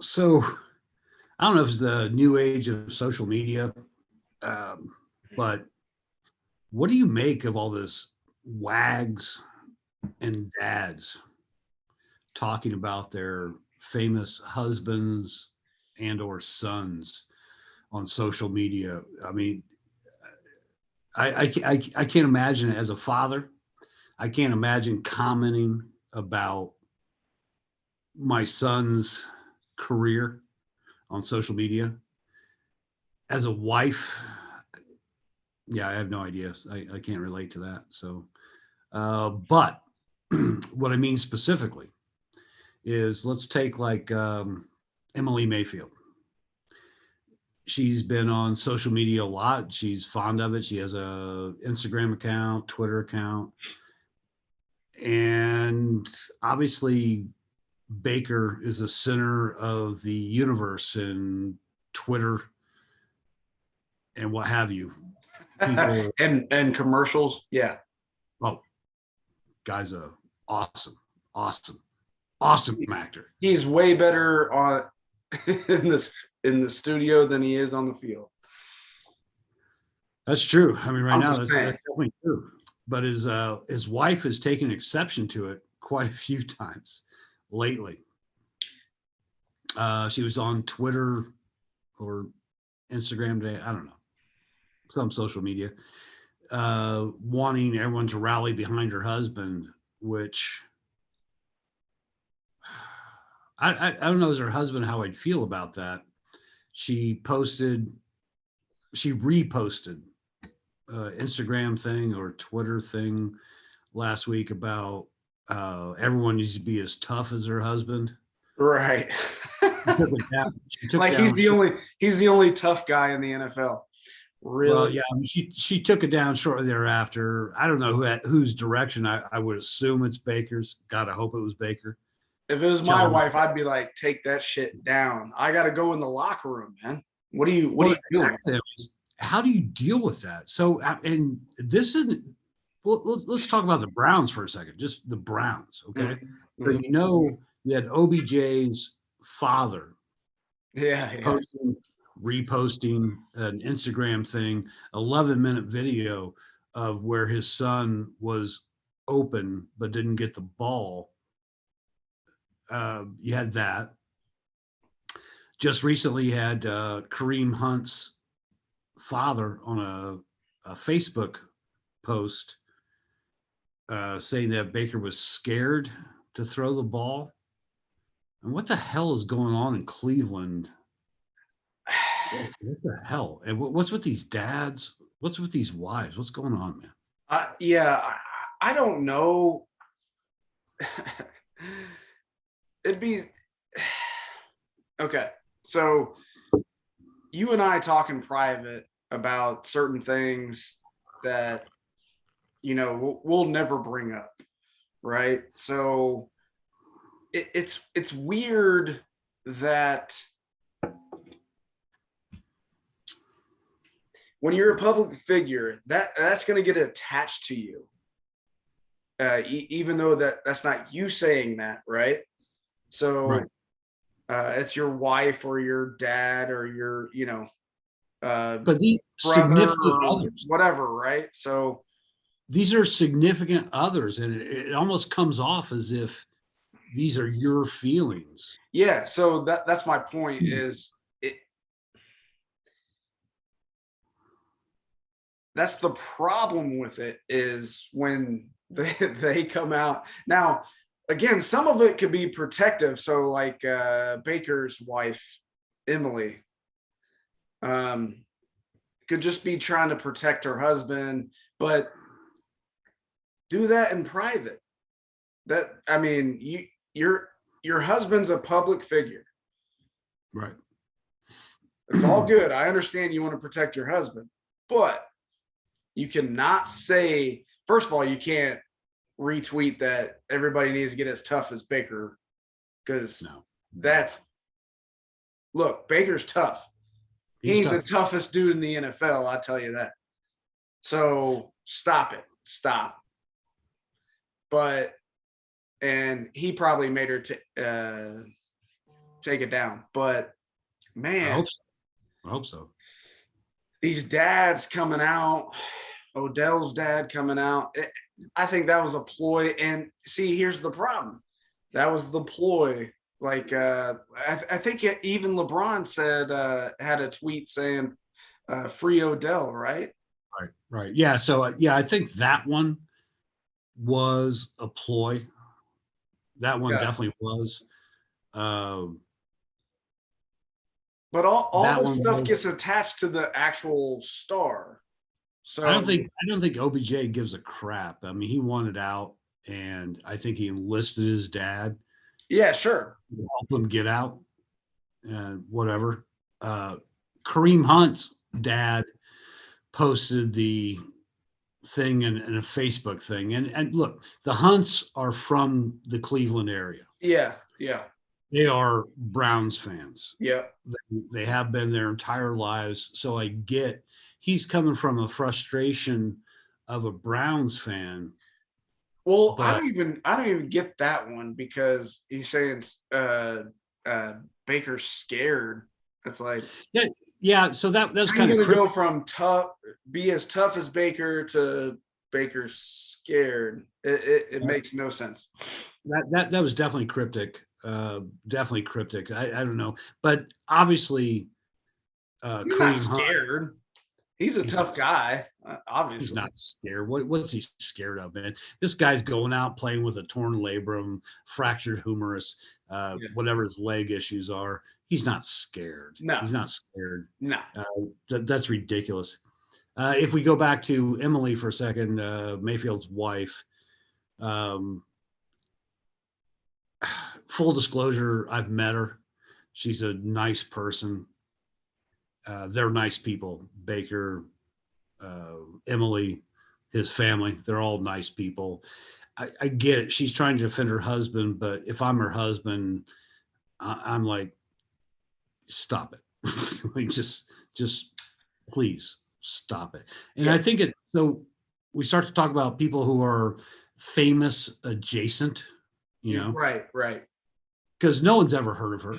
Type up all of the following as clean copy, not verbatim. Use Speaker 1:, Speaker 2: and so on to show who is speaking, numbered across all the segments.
Speaker 1: So I don't know if it's the new age of social media, um, but what do you make of all this wags and dads talking about their famous husbands and or sons on social media? I mean, I can't imagine it as a father. I can't imagine commenting about my son's career on social media. As a wife, yeah, I have no idea. I can't relate to that. So, but what I mean specifically is let's take like Emily Mayfield. She's been on social media a lot. She's fond of it. She has a Instagram account, Twitter account, and obviously Baker is the center of the universe and Twitter and what have you. People,
Speaker 2: and commercials. Yeah.
Speaker 1: oh, guy's a awesome, awesome, awesome actor.
Speaker 2: He's way better on in the studio than he is on the field.
Speaker 1: That's true. I mean, right
Speaker 2: I'm
Speaker 1: now
Speaker 2: just
Speaker 1: that's
Speaker 2: saying.
Speaker 1: definitely true. But his wife has taken exception to it quite a few times lately. She was on Twitter or Instagram today. I don't know, some social media, wanting everyone to rally behind her husband, which I don't know as her husband how I'd feel about that. She reposted Instagram thing or Twitter thing last week about everyone needs to be as tough as her husband.
Speaker 2: Right.
Speaker 1: She took
Speaker 2: Like
Speaker 1: down.
Speaker 2: he's the only tough guy in the NFL. Really?
Speaker 1: Well, yeah, I mean, she took it down shortly thereafter. I don't know whose direction. I would assume it's Baker's. God, I hope it was Baker.
Speaker 2: If it was my
Speaker 1: Telling
Speaker 2: wife, I'd be like, take that shit down. I got to go in the locker room, man. What are you doing?
Speaker 1: exactly. How do you deal with that? So, and this isn't. Well, let's talk about the Browns for a second. Just the Browns, okay?
Speaker 2: Mm-hmm.
Speaker 1: So you had OBJ's father
Speaker 2: Yeah.
Speaker 1: reposting an Instagram thing, 11-minute video of where his son was open but didn't get the ball. You had that. Just recently, you had Kareem Hunt's father on a Facebook post saying that Baker was scared to throw the ball. And what the hell is going on in Cleveland? What the hell? And what's with these dads? What's with these wives? What's going on, man?
Speaker 2: Yeah, I don't know. It'd be okay. So you and I talk in private about certain things that we'll never bring up, right? So it's weird that when you're a public figure, that's going to get attached to you, even though that's not you saying that, right? So
Speaker 1: Right.
Speaker 2: It's your wife or your dad or your
Speaker 1: But these
Speaker 2: brother
Speaker 1: significant
Speaker 2: or
Speaker 1: others,
Speaker 2: whatever, right? So
Speaker 1: these are significant others, and it almost comes off as if these are your feelings.
Speaker 2: yeah, so that's my point is that's the problem with it is when they come out. Now, again, some of it could be protective. So like Baker's wife, Emily, could just be trying to protect her husband, but do that in private. I mean, your husband's a public figure.
Speaker 1: Right.
Speaker 2: It's all good. I understand you want to protect your husband, but you cannot say, first of all, you can't retweet that everybody needs to get as tough as Baker, because look, Baker's tough. He ain't the toughest dude in the NFL, I tell you that. So stop it. Stop. And he probably made her take it down. But
Speaker 1: I
Speaker 2: man,
Speaker 1: hope so. I hope so.
Speaker 2: these dads coming out, Odell's dad coming out. I think that was a ploy. And see, here's the problem. That was the ploy. Like I think even LeBron said had a tweet saying free Odell, right?
Speaker 1: Right. Right. Yeah. So yeah, I think that one was a ploy. That one
Speaker 2: Yeah.
Speaker 1: definitely was. Um,
Speaker 2: But all
Speaker 1: that
Speaker 2: this
Speaker 1: one
Speaker 2: stuff
Speaker 1: was.
Speaker 2: gets attached to the actual star.
Speaker 1: I don't
Speaker 2: So
Speaker 1: think. I don't think OBJ gives a crap. I mean, he wanted out, and I think he enlisted his dad
Speaker 2: yeah, sure.
Speaker 1: to help him get out, and whatever. Uh, Kareem Hunt's dad posted the thing in a Facebook thing, and look, the Hunts are from the Cleveland area.
Speaker 2: Yeah, yeah,
Speaker 1: They are Browns fans.
Speaker 2: yeah.
Speaker 1: They have been their entire lives. So I get he's coming from a frustration of a Browns fan,
Speaker 2: Well,
Speaker 1: but
Speaker 2: I don't even get that one because he's saying uh Baker's scared. It's like
Speaker 1: yeah, yeah. So that's
Speaker 2: how are
Speaker 1: kind
Speaker 2: you
Speaker 1: of
Speaker 2: gonna go
Speaker 1: cryptic.
Speaker 2: from be as tough as Baker to Baker's scared? It makes no sense.
Speaker 1: That was definitely cryptic. Definitely cryptic. I don't know, but obviously
Speaker 2: He's not
Speaker 1: Kareem Hunt.
Speaker 2: scared. He's a
Speaker 1: He's
Speaker 2: tough
Speaker 1: not.
Speaker 2: guy,
Speaker 1: He's
Speaker 2: obviously.
Speaker 1: not scared. What's he scared of, man? This guy's going out playing with a torn labrum, fractured humerus,
Speaker 2: Yeah.
Speaker 1: whatever his leg issues are. He's not scared.
Speaker 2: No,
Speaker 1: He's not scared.
Speaker 2: no.
Speaker 1: That's ridiculous. If we go back to Emily for a second, Mayfield's wife, um, full disclosure, I've met her. She's a nice person. They're nice people. Baker, Emily, his family, they're all nice people. I get it. She's trying to defend her husband, but if I'm her husband, I'm like, stop it. Like, just please stop it. And
Speaker 2: Yeah,
Speaker 1: I think it, so we start to talk about people who are famous adjacent, you know,
Speaker 2: right, right.
Speaker 1: because no one's ever heard of her.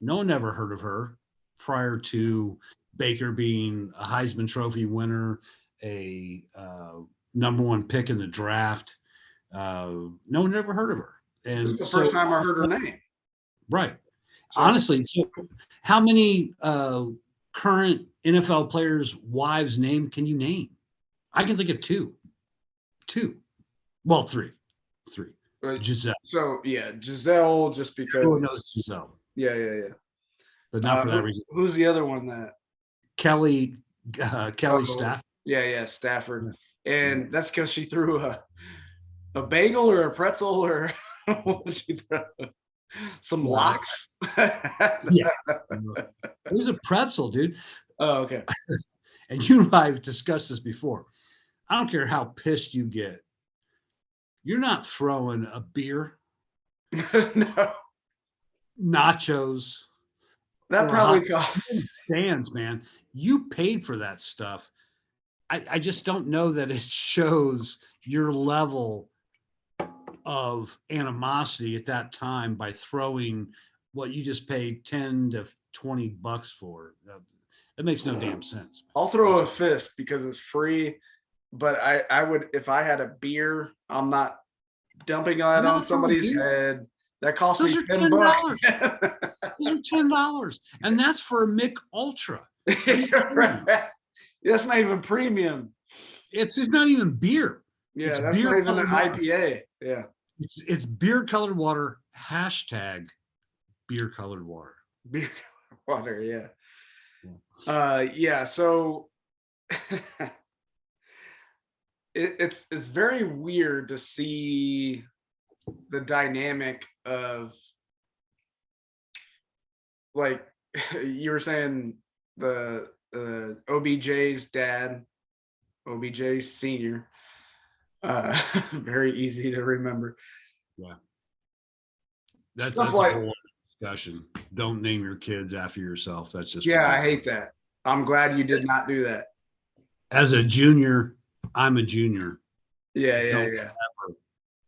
Speaker 1: No one ever heard of her prior to Baker being a Heisman Trophy winner, a number one pick in the draft. No one ever heard of her.
Speaker 2: This is
Speaker 1: And
Speaker 2: the first
Speaker 1: so,
Speaker 2: time I heard her name.
Speaker 1: right.
Speaker 2: So
Speaker 1: Honestly, so how many current NFL players' wives' name can you name? I can think of two. Two. Well, three. Giselle.
Speaker 2: so yeah, Giselle, just because.
Speaker 1: Everyone knows Giselle,
Speaker 2: Yeah, yeah, yeah.
Speaker 1: but not for that reason.
Speaker 2: Who's the other one that?
Speaker 1: Kelly, Kelly
Speaker 2: Oh,
Speaker 1: Staff.
Speaker 2: yeah, yeah, Stafford,
Speaker 1: Yeah.
Speaker 2: and that's because she threw a bagel or a pretzel or what did she throw? Some
Speaker 1: Well,
Speaker 2: locks.
Speaker 1: yeah. It was a pretzel, dude.
Speaker 2: Oh, okay.
Speaker 1: And you and I have discussed this before. I don't care how pissed you get. You're not throwing a beer,
Speaker 2: No,
Speaker 1: nachos,
Speaker 2: that
Speaker 1: or a hot
Speaker 2: probably cost.
Speaker 1: stands, man. You paid for that stuff. I just don't know that it shows your level of animosity at that time by throwing what you just paid 10 to $20 for. That makes no damn sense.
Speaker 2: I'll throw a fist because it's free, but I would if I had a beer, I'm not dumping that
Speaker 1: I'm
Speaker 2: on
Speaker 1: not throwing
Speaker 2: somebody's
Speaker 1: beer.
Speaker 2: head. That cost
Speaker 1: Those
Speaker 2: me
Speaker 1: are
Speaker 2: $10.
Speaker 1: Those are $10, and that's for a Mick Ultra. Are you kidding me?
Speaker 2: That's not even premium.
Speaker 1: It's not even beer.
Speaker 2: Yeah,
Speaker 1: It's
Speaker 2: that's not
Speaker 1: beer
Speaker 2: even an
Speaker 1: colored water.
Speaker 2: IPA. Yeah.
Speaker 1: It's beer colored water. Hashtag beer colored water.
Speaker 2: Beer water, yeah. Yeah, so it's very weird to see the dynamic of like you were saying the OBJ's dad, OBJ senior, very easy to remember.
Speaker 1: Yeah.
Speaker 2: Stuff
Speaker 1: That's a
Speaker 2: like
Speaker 1: whole other discussion. Don't name your kids after yourself. That's just
Speaker 2: yeah, I
Speaker 1: ridiculous.
Speaker 2: hate that. I'm glad you did not do that.
Speaker 1: As a junior, I'm a junior.
Speaker 2: Yeah, yeah,
Speaker 1: Don't
Speaker 2: yeah.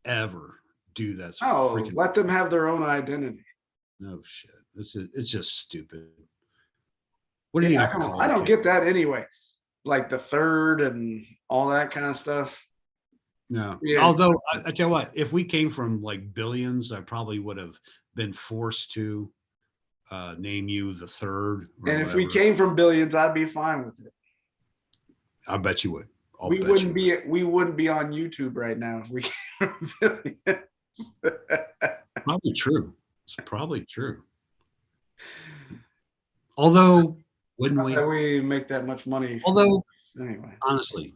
Speaker 1: ever do that.
Speaker 2: Oh,
Speaker 1: Freaking
Speaker 2: let them have their own identity.
Speaker 1: no shit. It's just stupid. What do you
Speaker 2: Yeah,
Speaker 1: even call
Speaker 2: I
Speaker 1: it?
Speaker 2: don't get that anyway. Like the third and all that kind of stuff.
Speaker 1: No.
Speaker 2: Yeah.
Speaker 1: Although I tell you what, if we came from like billions, I probably would have been forced to name you the third or
Speaker 2: And if we
Speaker 1: whatever.
Speaker 2: came from billions, I'd be fine with it.
Speaker 1: I bet you would. I'll
Speaker 2: We
Speaker 1: bet
Speaker 2: wouldn't
Speaker 1: you
Speaker 2: be on YouTube right now if we came from billions.
Speaker 1: probably true. It's probably true. Although, wouldn't
Speaker 2: Not
Speaker 1: we?
Speaker 2: that we make that much money.
Speaker 1: Although,
Speaker 2: Anyway.
Speaker 1: honestly,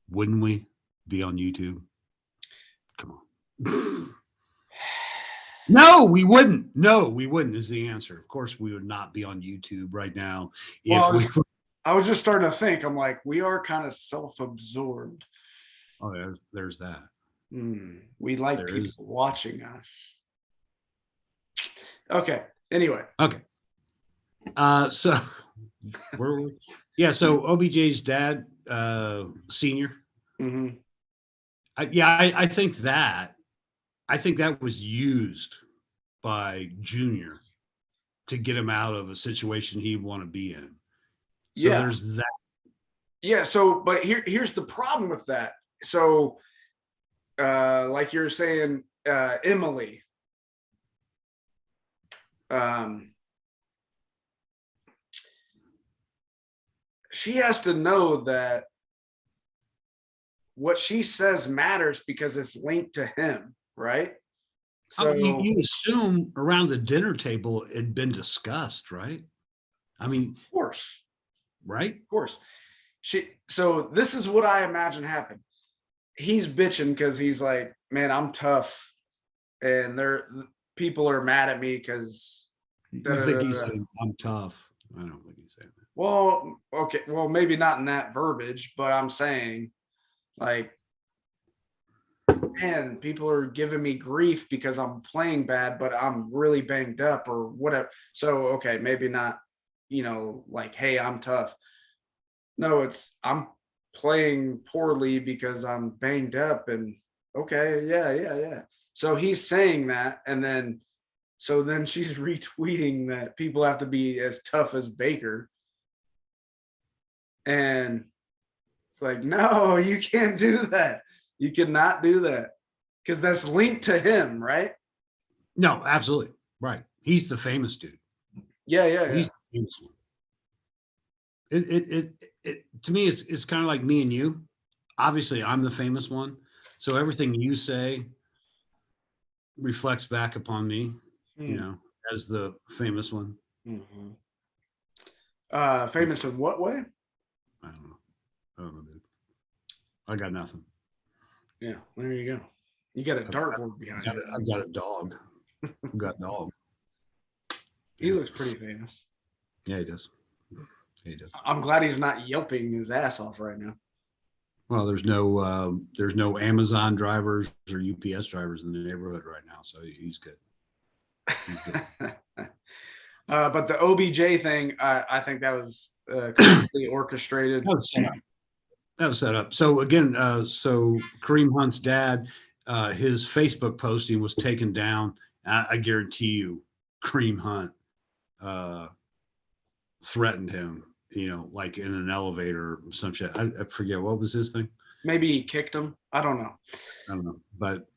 Speaker 1: wouldn't we be on YouTube? Come on. No, we wouldn't. No, we wouldn't is the answer. Of course, we would not be on YouTube right now if
Speaker 2: Well,
Speaker 1: we were.
Speaker 2: I was just starting to think, I'm like, we are kind of self-absorbed.
Speaker 1: Oh, there's that.
Speaker 2: We like
Speaker 1: There
Speaker 2: people
Speaker 1: is.
Speaker 2: watching us. Okay. Anyway.
Speaker 1: Okay. So where were we? Yeah, so OBJ's dad, senior.
Speaker 2: Mhm.
Speaker 1: I think that was used by Junior to get him out of a situation he'd want to be in. So
Speaker 2: Yeah.
Speaker 1: there's that.
Speaker 2: Yeah. So, but here's the problem with that. So, like you're saying, Emily, she has to know that what she says matters because it's linked to him, right? So
Speaker 1: You assume around the dinner table it had been discussed, right? I mean,
Speaker 2: of course,
Speaker 1: right?
Speaker 2: of course. So this is what I imagine happened. He's bitching because he's like, man, I'm tough, and people are mad at me because.
Speaker 1: You think he's saying I'm tough? I don't think he's saying that.
Speaker 2: Well, okay, well, maybe not in that verbiage, but I'm saying, like, man, people are giving me grief because I'm playing bad, but I'm really banged up or whatever. So, okay, maybe not, like, hey, I'm tough. No, it's I'm playing poorly because I'm banged up and okay, yeah. So he's saying that, and then she's retweeting that people have to be as tough as Baker. And it's like, no, you can't do that. You cannot do that because that's linked to him, right?
Speaker 1: No, absolutely. Right. He's the famous dude.
Speaker 2: Yeah.
Speaker 1: He's the famous one. It to me, it's kind of like me and you. Obviously, I'm the famous one. So everything you say reflects back upon me, as the famous one.
Speaker 2: Mm-hmm. Famous in what way?
Speaker 1: I don't know, dude. I got nothing.
Speaker 2: Yeah, there you go. You got a dartboard behind you.
Speaker 1: I've got a dog. I've got a dog.
Speaker 2: He looks pretty famous.
Speaker 1: Yeah, he does. He does.
Speaker 2: I'm glad he's not yelping his ass off right now.
Speaker 1: Well, there's no Amazon drivers or UPS drivers in the neighborhood right now, so he's good. He's good.
Speaker 2: But the OBJ thing, I think that was completely orchestrated.
Speaker 1: That was set up. So again, so Kareem Hunt's dad, his Facebook posting was taken down. I guarantee you, Kareem Hunt threatened him. Like in an elevator or some shit. I forget what was his thing.
Speaker 2: Maybe he kicked him. I don't know.
Speaker 1: But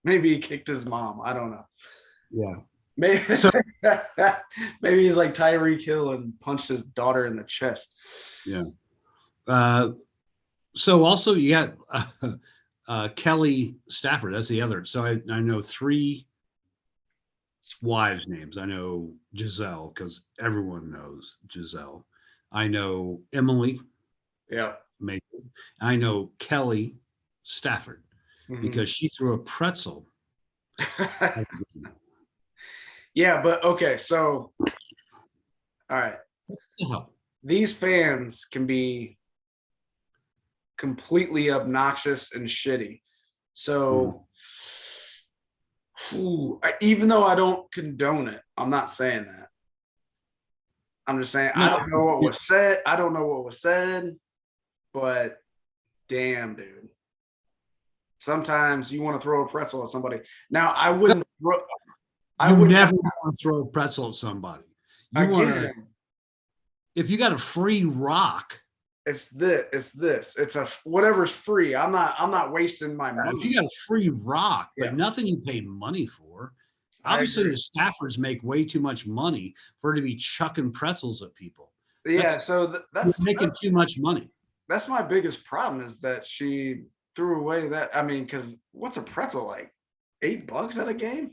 Speaker 2: maybe he kicked his mom. I don't know.
Speaker 1: Yeah.
Speaker 2: Maybe, maybe he's like Tyreek Hill and punched his daughter in the chest.
Speaker 1: Yeah. So also you got Kelly Stafford. That's the other. So I know 3 wives' names. I know Giselle because everyone knows Giselle. I know Emily.
Speaker 2: Yeah.
Speaker 1: Mason. I know Kelly Stafford because she threw a pretzel.
Speaker 2: Yeah, but okay, so all right. These fans can be completely obnoxious and shitty. So even though I don't condone it, I'm not saying that. I'm just saying I don't know what was said. I don't know what was said, but damn, dude. Sometimes you want to throw a pretzel at somebody. Now I wouldn't I
Speaker 1: You
Speaker 2: would
Speaker 1: never want to throw a pretzel at somebody. You want to,
Speaker 2: again.
Speaker 1: if you got a free rock,
Speaker 2: It's this. It's this. It's a whatever's free. I'm not wasting my
Speaker 1: if
Speaker 2: money.
Speaker 1: you got a free rock,
Speaker 2: Yeah,
Speaker 1: but nothing you pay money for,
Speaker 2: I
Speaker 1: obviously
Speaker 2: agree.
Speaker 1: the staffers make way too much money for it to be chucking pretzels at people.
Speaker 2: Yeah,
Speaker 1: That's
Speaker 2: so
Speaker 1: You're making too much money.
Speaker 2: that's my biggest problem is that she threw away that. I mean, because what's a pretzel like? $8 at a game?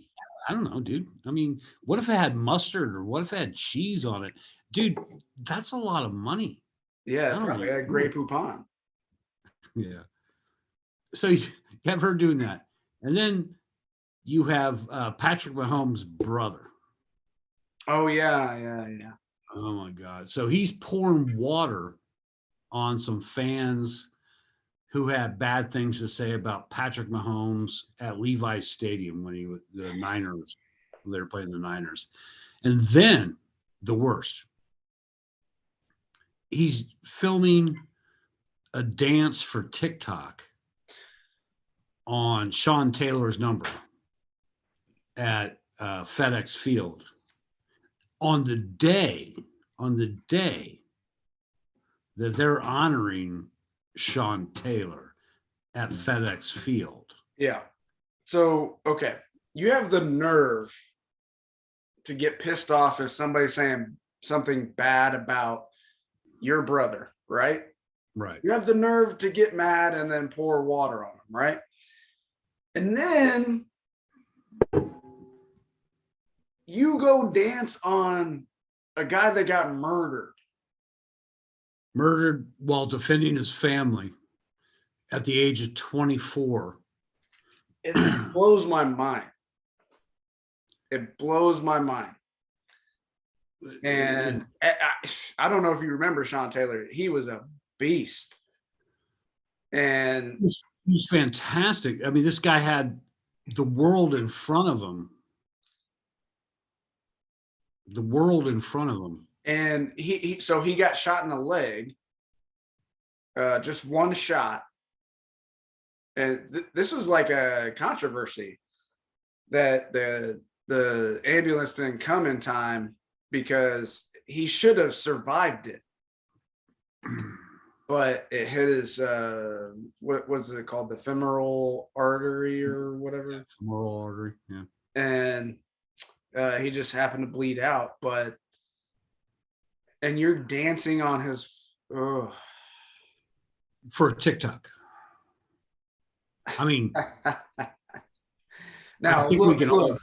Speaker 1: I don't know, dude. I mean, what if it had mustard or what if it had cheese on it? Dude, that's a lot of money.
Speaker 2: Yeah,
Speaker 1: I don't
Speaker 2: probably
Speaker 1: want
Speaker 2: had Grey Poupon.
Speaker 1: Yeah. So you have her doing that. And then you have Patrick Mahomes' brother.
Speaker 2: Oh yeah, yeah, yeah.
Speaker 1: Oh my God. So he's pouring water on some fans who had bad things to say about Patrick Mahomes at Levi's Stadium when he was the Niners, when they were playing the Niners. And then the worst, he's filming a dance for TikTok on Sean Taylor's number at FedEx Field on the day that they're honoring Sean Taylor at FedEx Field.
Speaker 2: Yeah. So okay, you have the nerve to get pissed off if somebody's saying something bad about your brother, right?
Speaker 1: Right.
Speaker 2: You have the nerve to get mad and then pour water on him, right? And then you go dance on a guy that got murdered.
Speaker 1: Murdered while defending his family at the age of 24.
Speaker 2: It blows my mind. It blows my mind. And I don't know if you remember Sean Taylor. He was a beast. And
Speaker 1: He's fantastic. I mean, this guy had the world in front of him. The world in front of him.
Speaker 2: and he got shot in the leg, just one shot. And this was like a controversy that the ambulance didn't come in time because he should have survived it, but it hit his what was it called, the femoral artery or whatever,
Speaker 1: Femoral artery. Yeah.
Speaker 2: and he just happened to bleed out. But and you're dancing on his
Speaker 1: For TikTok. I mean,
Speaker 2: now
Speaker 1: think we can all-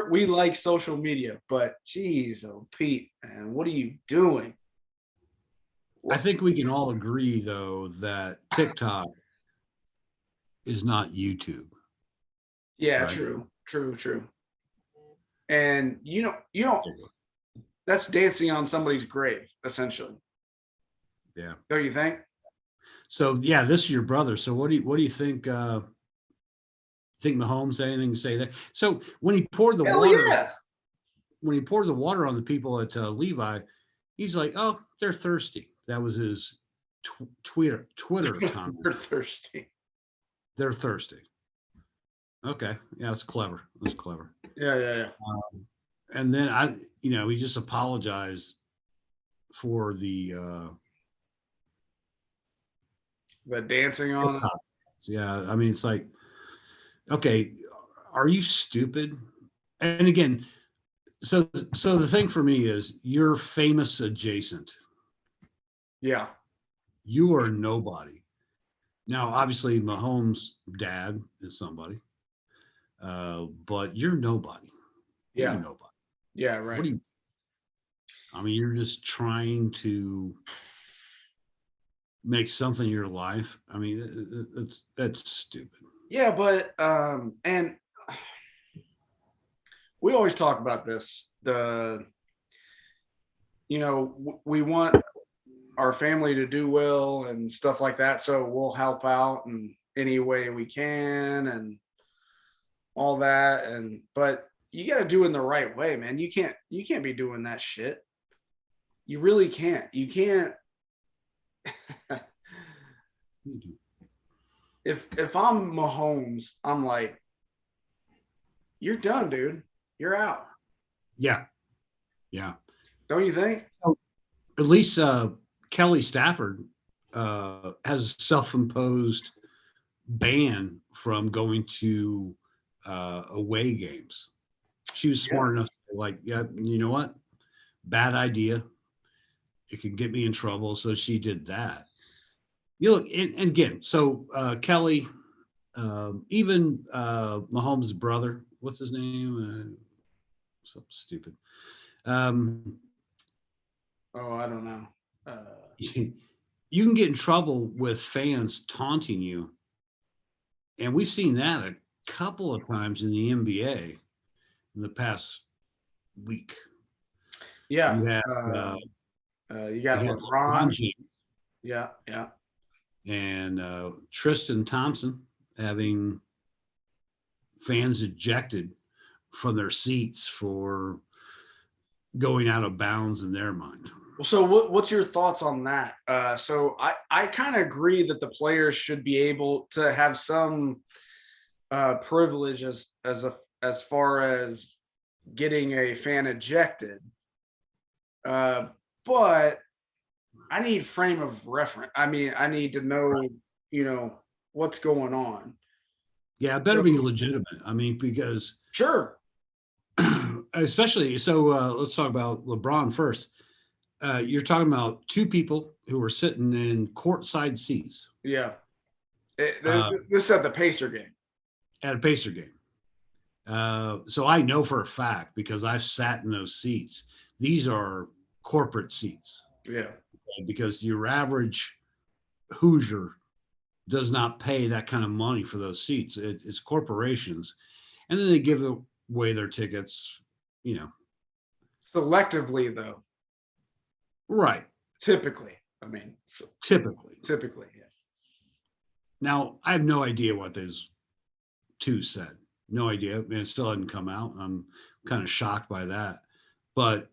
Speaker 2: we like social media, but geez, oh Pete, man, what are you doing?
Speaker 1: I think we can all agree though that TikTok is not YouTube.
Speaker 2: Yeah,
Speaker 1: Right.
Speaker 2: true. And you know, that's dancing on somebody's grave, essentially.
Speaker 1: Yeah.
Speaker 2: Don't you think?
Speaker 1: So yeah, this is your brother. So what do you think? Think Mahomes had anything to say there? So when he poured the
Speaker 2: Hell
Speaker 1: water,
Speaker 2: yeah.
Speaker 1: when he poured the water on the people at Levi, he's like, "Oh, they're thirsty." That was his Twitter comment.
Speaker 2: They're thirsty.
Speaker 1: They're thirsty. Okay, yeah, that's clever. That's clever.
Speaker 2: Yeah.
Speaker 1: And then he just apologized for the
Speaker 2: The dancing on it.
Speaker 1: TikTok. Yeah, I mean, it's like, okay, are you stupid? And again, so the thing for me is you're famous adjacent.
Speaker 2: Yeah.
Speaker 1: You are nobody. Now, obviously, Mahomes' dad is somebody, but you're nobody.
Speaker 2: Yeah.
Speaker 1: You're nobody.
Speaker 2: Yeah, right.
Speaker 1: What do you? I mean, you're just trying to make something of your life. I mean, that's stupid.
Speaker 2: Yeah, but and we always talk about this. We want our family to do well and stuff like that, so we'll help out in any way we can and all that. But you got to do it in the right way, man. You can't be doing that shit. You really can't. You can't. If I'm Mahomes, I'm like, you're done, dude. you're out.
Speaker 1: Yeah. Yeah.
Speaker 2: Don't you think?
Speaker 1: At least Kelly Stafford has a self-imposed ban from going to away games. She was
Speaker 2: Yeah.
Speaker 1: smart enough to say, like, yeah, you know what? Bad idea. It could get me in trouble. So she did that. You look, and again, so Kelly, even Mahomes' brother, what's his name? Something stupid. Um,
Speaker 2: Oh, I don't know.
Speaker 1: you can get in trouble with fans taunting you. And we've seen that a couple of times in the NBA in the past week.
Speaker 2: Yeah.
Speaker 1: You had
Speaker 2: You got
Speaker 1: LeBron
Speaker 2: LeBron.
Speaker 1: James
Speaker 2: Yeah. Yeah.
Speaker 1: and Tristan Thompson having fans ejected from their seats for going out of bounds in their mind.
Speaker 2: Well, so what's your thoughts on that? So I kind of agree that the players should be able to have some privilege as far as getting a fan ejected. But I need frame of reference. I mean, I need to know, you know, what's going on.
Speaker 1: Yeah, it better be legitimate. I mean, because
Speaker 2: Sure.
Speaker 1: especially so, let's talk about LeBron first. You're talking about two people who were sitting in courtside seats
Speaker 2: Yeah.
Speaker 1: uh,
Speaker 2: This is at the Pacer game.
Speaker 1: at a Pacer game. So I know for a fact because I've sat in those seats. These are corporate seats
Speaker 2: Yeah.
Speaker 1: because your average Hoosier does not pay that kind of money for those seats. It's corporations, and then they give away their tickets. You know,
Speaker 2: Selectively, though.
Speaker 1: right?
Speaker 2: Typically. I mean,
Speaker 1: Typically.
Speaker 2: yeah.
Speaker 1: Now I have no idea what those two said. No idea. And it still hadn't come out. I'm kind of shocked by that. But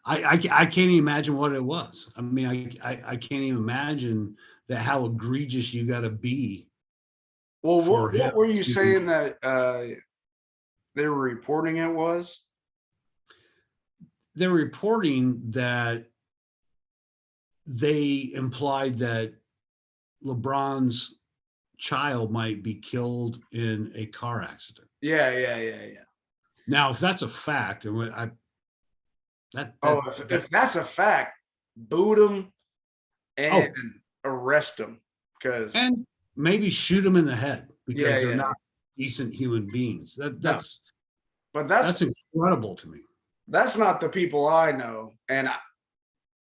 Speaker 1: I can't even imagine what it was. I mean, I can't even imagine that how egregious you got to be
Speaker 2: Well,
Speaker 1: for him
Speaker 2: what were you
Speaker 1: to.
Speaker 2: saying that they were reporting it was?
Speaker 1: They're reporting that they implied that LeBron's child might be killed in a car accident.
Speaker 2: Yeah.
Speaker 1: Now, if that's a fact, and
Speaker 2: Oh, if that's a fact, boot them and
Speaker 1: oh,
Speaker 2: arrest them because
Speaker 1: and maybe shoot them in the head because they're
Speaker 2: yeah.
Speaker 1: not decent human beings.
Speaker 2: No, but that's
Speaker 1: That's incredible to me.
Speaker 2: that's not the people I know, and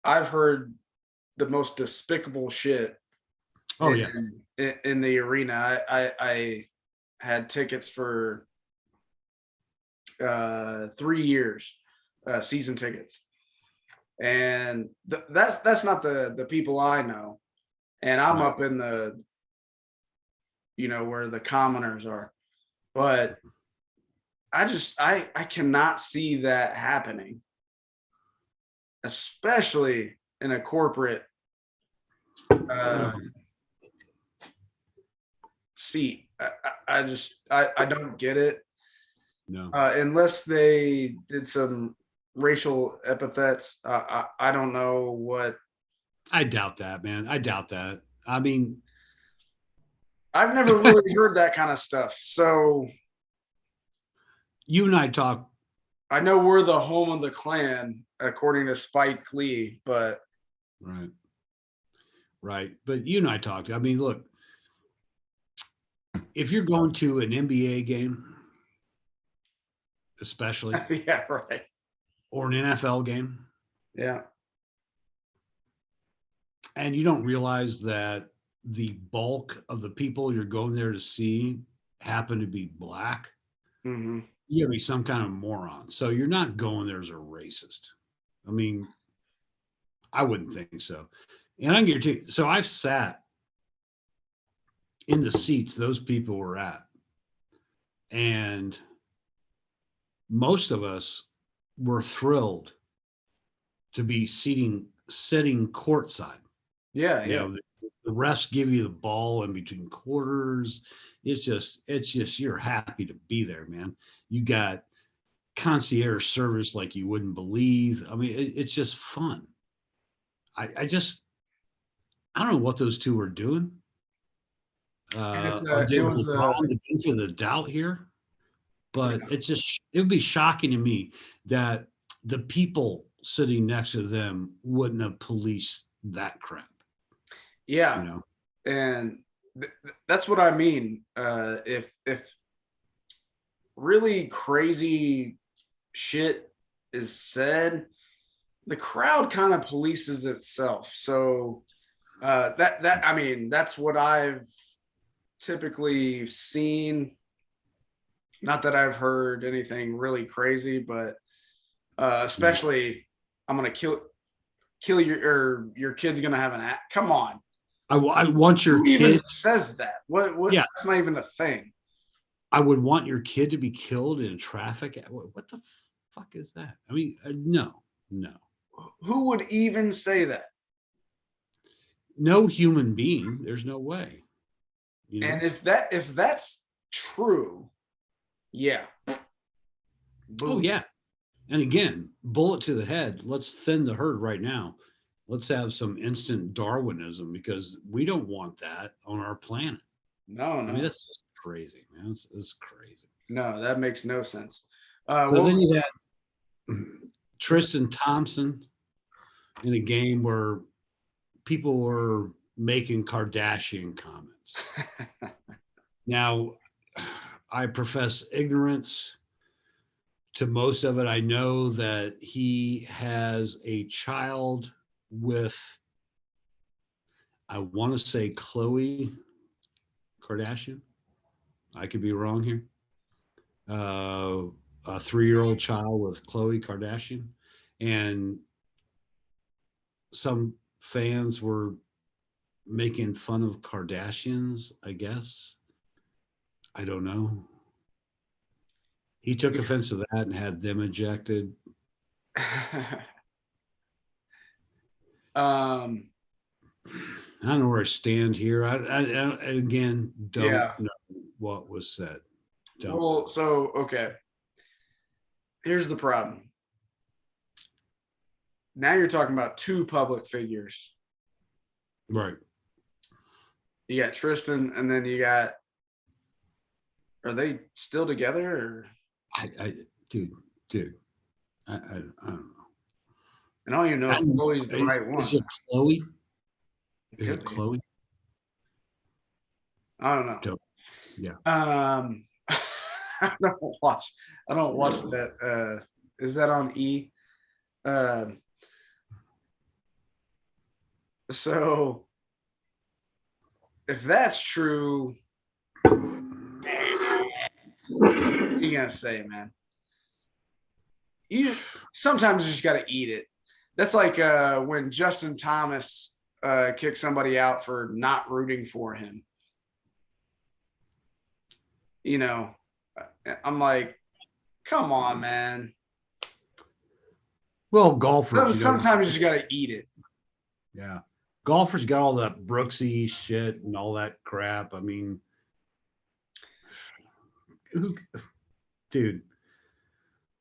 Speaker 2: I've heard the most despicable shit
Speaker 1: Oh yeah,
Speaker 2: in the arena. I had tickets for 3 years, season tickets, and that's not the people I know, and I'm
Speaker 1: right.
Speaker 2: up in the where the commoners are, but I cannot see that happening, especially in a corporate uh,
Speaker 1: No,
Speaker 2: seat. I don't get it
Speaker 1: no.
Speaker 2: unless they did some racial epithets. I don't know what.
Speaker 1: I doubt that, man. I doubt that. I mean,
Speaker 2: I've never really heard that kind of stuff. So
Speaker 1: you and I talk,
Speaker 2: I know we're the home of the Klan, according to Spike Lee, but
Speaker 1: right, right. But you and I talked. I mean, look, if you're going to an NBA game, especially,
Speaker 2: yeah, right.
Speaker 1: or an NFL game,
Speaker 2: Yeah.
Speaker 1: and you don't realize that the bulk of the people you're going there to see happen to be black,
Speaker 2: Hmm.
Speaker 1: you gotta be some kind of moron. So you're not going there as a racist. I mean, I wouldn't think so. And I can guarantee you, so I've sat in the seats those people were at, and most of us were thrilled to be sitting courtside.
Speaker 2: Yeah,
Speaker 1: You
Speaker 2: yeah.
Speaker 1: know, the refs give you the ball in between quarters. it's just you're happy to be there, man. You got concierge service like you wouldn't believe. I mean, it's just fun. I don't know what those two are doing.
Speaker 2: And
Speaker 1: I'll
Speaker 2: it
Speaker 1: give
Speaker 2: was
Speaker 1: LeBron the benefit of the doubt here, but
Speaker 2: yeah.
Speaker 1: it would be shocking to me that the people sitting next to them wouldn't have policed that crap. You
Speaker 2: Yeah.
Speaker 1: know,
Speaker 2: And that's what I mean. If really crazy shit is said, the crowd kind of polices itself. So that I mean, that's what I've typically seen. Not that I've heard anything really crazy, but
Speaker 1: yeah.
Speaker 2: especially I'm gonna kill your or your kid's gonna have an act. Come on,
Speaker 1: I want your
Speaker 2: who even
Speaker 1: kid.
Speaker 2: says that? What?
Speaker 1: Yeah,
Speaker 2: That's not even a thing.
Speaker 1: I would want your kid to be killed in traffic. What the fuck is that? I mean, no, no,
Speaker 2: Who would even say that?
Speaker 1: no human being. There's no way. You
Speaker 2: And
Speaker 1: know.
Speaker 2: if that's true, yeah,
Speaker 1: Oh
Speaker 2: boom.
Speaker 1: yeah. And again, bullet to the head. Let's thin the herd right now. Let's have some instant Darwinism because we don't want that on our planet.
Speaker 2: No,
Speaker 1: I mean,
Speaker 2: no,
Speaker 1: that's just crazy, man. It's crazy.
Speaker 2: no, that makes no sense.
Speaker 1: So
Speaker 2: Well,
Speaker 1: then you had Tristan Thompson in a game where people were making Kardashian comments. Now, I profess ignorance to most of it. I know that he has a child with, I want to say, Khloe Kardashian. I could be wrong here. Uh, a 3-year-old child with Khloe Kardashian. And some fans were making fun of Kardashians, I guess. I don't know. He took offense to that and had them ejected.
Speaker 2: um,
Speaker 1: I don't know where I stand here. I again don't
Speaker 2: yeah.
Speaker 1: know what was said. Don't
Speaker 2: Well,
Speaker 1: know.
Speaker 2: so okay. Here's the problem. Now you're talking about two public figures.
Speaker 1: Right.
Speaker 2: You got Tristan, and then you got. Are they still together? Or
Speaker 1: I dude, dude. I don't know.
Speaker 2: I don't even know
Speaker 1: I
Speaker 2: if
Speaker 1: don't know.
Speaker 2: Chloe's the right
Speaker 1: Is
Speaker 2: one.
Speaker 1: it Chloe?
Speaker 2: It
Speaker 1: Is
Speaker 2: could
Speaker 1: it
Speaker 2: be.
Speaker 1: Chloe?
Speaker 2: I don't know.
Speaker 1: Don't, yeah.
Speaker 2: I don't watch. I don't watch that. Is that on E? Um, so if that's true, what are you gonna say, man? You sometimes you just got to eat it. That's like when Justin Thomas kicked somebody out for not rooting for him. You know, I'm like, come on, man.
Speaker 1: Well, golfers,
Speaker 2: Sometimes you just got to eat it.
Speaker 1: yeah. Golfers got all that Brooksy shit and all that crap. I mean, who, dude,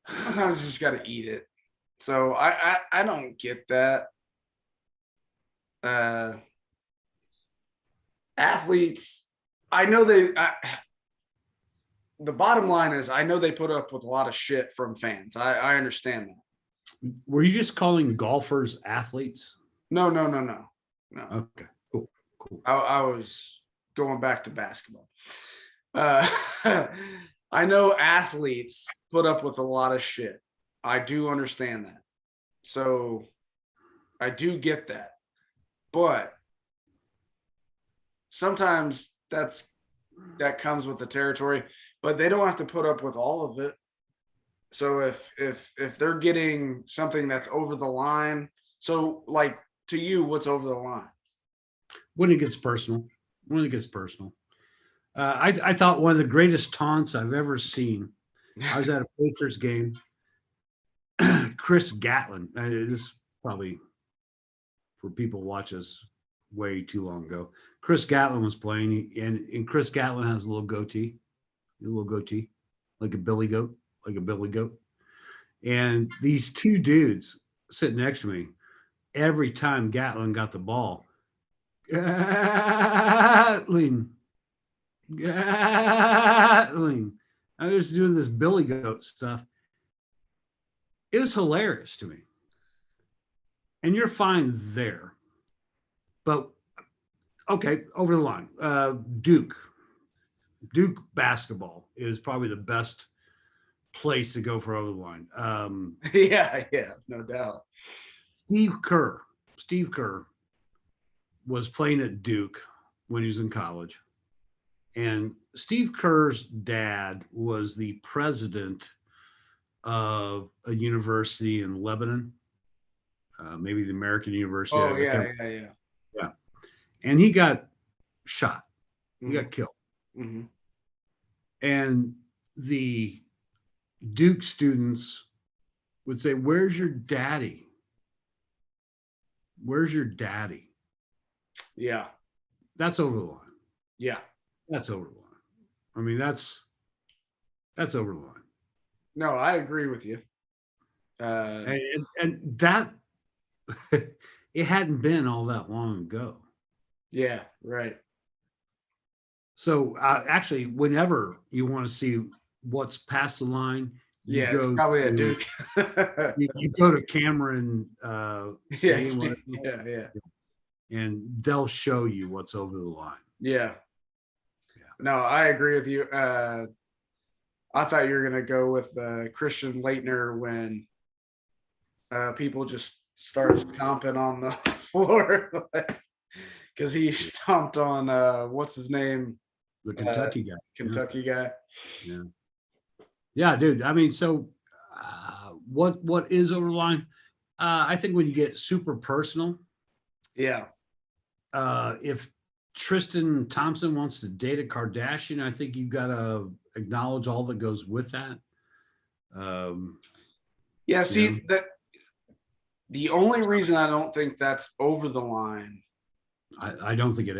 Speaker 2: Sometimes you just got to eat it. So I don't get that. Uh, Athletes, I know the bottom line is I know they put up with a lot of shit from fans. I understand that.
Speaker 1: were you just calling golfers athletes?
Speaker 2: No, no, no, no, no.
Speaker 1: Okay, cool, cool.
Speaker 2: I was going back to basketball. Uh, I know athletes put up with a lot of shit. I do understand that. So I do get that. But sometimes that comes with the territory, but they don't have to put up with all of it. So if they're getting something that's over the line, so like to you, what's over the line?
Speaker 1: When it gets personal, when it gets personal. I thought one of the greatest taunts I've ever seen. I was at a Pacers game. Chris Gatlin. This is probably for people who watch us way too long ago. Chris Gatlin was playing, and Chris Gatlin has a little goatee, like a billy goat, And these two dudes sitting next to me, every time Gatlin got the ball, Gatling. I was doing this billy goat stuff. It was hilarious to me. And you're fine there. But okay, over the line. Duke basketball is probably the best place to go for over the line.
Speaker 2: Yeah, no doubt.
Speaker 1: Steve Kerr was playing at Duke when he was in college. And Steve Kerr's dad was the president of a university in Lebanon, maybe the American University.
Speaker 2: Oh, yeah.
Speaker 1: Yeah. And he got shot. He got killed.
Speaker 2: Mm-hmm.
Speaker 1: And the Duke students would say, "Where's your daddy? Where's your daddy?"
Speaker 2: Yeah.
Speaker 1: That's over the line.
Speaker 2: Yeah.
Speaker 1: That's over the line. I mean, that's over the line.
Speaker 2: No, I agree with you.
Speaker 1: And that it hadn't been all that long ago.
Speaker 2: Yeah, right.
Speaker 1: So actually, whenever you want to see what's past the line, you
Speaker 2: Yeah,
Speaker 1: go
Speaker 2: it's probably
Speaker 1: to
Speaker 2: a Duke.
Speaker 1: you go to Cameron Stadium,
Speaker 2: yeah.
Speaker 1: and they'll show you what's over the line.
Speaker 2: Yeah. No, I agree with you. I thought you were gonna go with Christian Leitner when people just started stomping on the floor because he stomped on what's his name,
Speaker 1: The Kentucky guy.
Speaker 2: Kentucky guy.
Speaker 1: Yeah, dude. I mean, so what is over the line? I think when you get super personal.
Speaker 2: Yeah.
Speaker 1: If Tristan Thompson wants to date a Kardashian, I think you've got to acknowledge all that goes with that.
Speaker 2: Yeah, see, that the only reason I don't think that's over the line
Speaker 1: I don't think it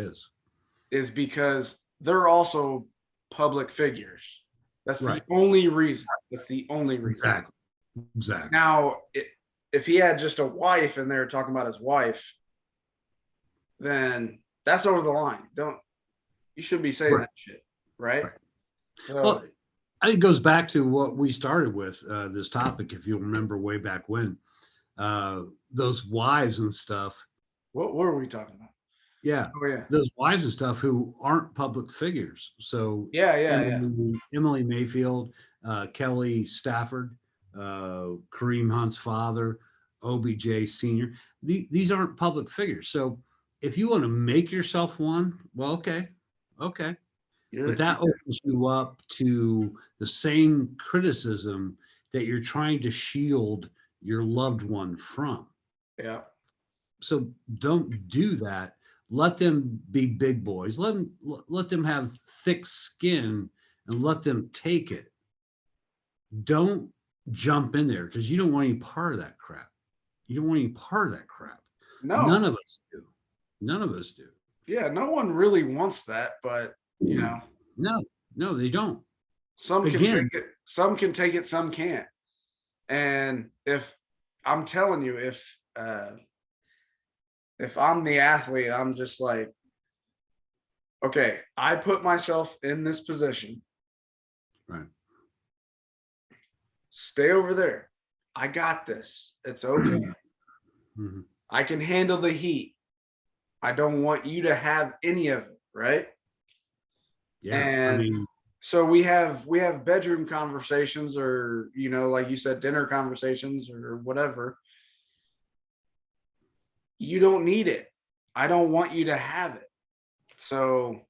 Speaker 2: is because they're also public figures. That's
Speaker 1: right.
Speaker 2: The only reason. That's the only reason.
Speaker 1: Exactly.
Speaker 2: Now, if he had just a wife and they're talking about his wife, then that's over the line. You shouldn't be saying that shit, right? So,
Speaker 1: well, I think it goes back to what we started with this topic, if you'll remember way back when. Those wives and stuff.
Speaker 2: what were we talking about?
Speaker 1: Yeah.
Speaker 2: Oh, yeah.
Speaker 1: Those wives and stuff who aren't public figures. So Emily Mayfield, Kelly Stafford, Kareem Hunt's father, OBJ Sr. These aren't public figures. So if you want to make yourself one, well, okay. But that opens you up to the same criticism that you're trying to shield your loved one from.
Speaker 2: Yeah.
Speaker 1: So don't do that. Let them be big boys. Let them have thick skin and let them take it. Don't jump in there because you don't want any part of that crap.
Speaker 2: No.
Speaker 1: None of us do.
Speaker 2: Yeah, no one really wants that, but you know.
Speaker 1: No, they don't.
Speaker 2: Some can take it, some can take it, some can't. And if I'm telling you, if I'm the athlete, I'm just like, okay, I put myself in this position.
Speaker 1: Right.
Speaker 2: Stay over there. I got this. It's okay.
Speaker 1: Mm-hmm.
Speaker 2: I can handle the heat. I don't want you to have any of it, right?
Speaker 1: Yeah.
Speaker 2: And so we have bedroom conversations, or like you said, dinner conversations or whatever. You don't need it. I don't want you to have it. So,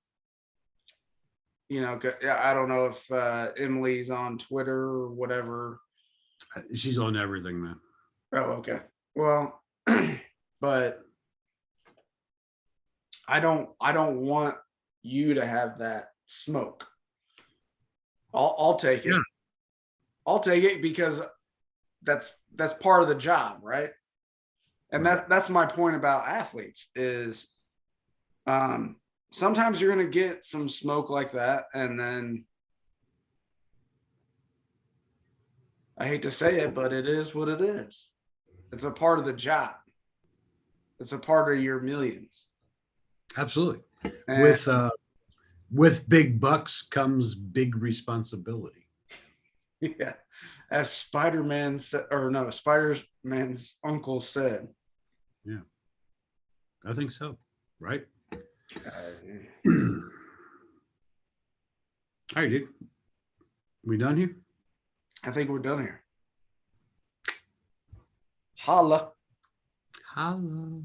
Speaker 2: I don't know if Emily's on Twitter or whatever.
Speaker 1: She's on everything, man.
Speaker 2: Oh, okay. Well, but I don't want you to have that smoke. I'll take it. Yeah. I'll take it because that's part of the job, right? And that's my point about athletes is sometimes you're going to get some smoke like that. And then I hate to say it, but it is what it is. It's a part of the job. It's a part of your millions.
Speaker 1: Absolutely.
Speaker 2: And
Speaker 1: With big bucks comes big responsibility.
Speaker 2: yeah, as Spider-Man said, or no, Spider-Man's uncle said.
Speaker 1: Yeah, I think so. Right.
Speaker 2: Uh,
Speaker 1: All right, dude. We done here?
Speaker 2: I think we're done here. Holla.
Speaker 1: Hello.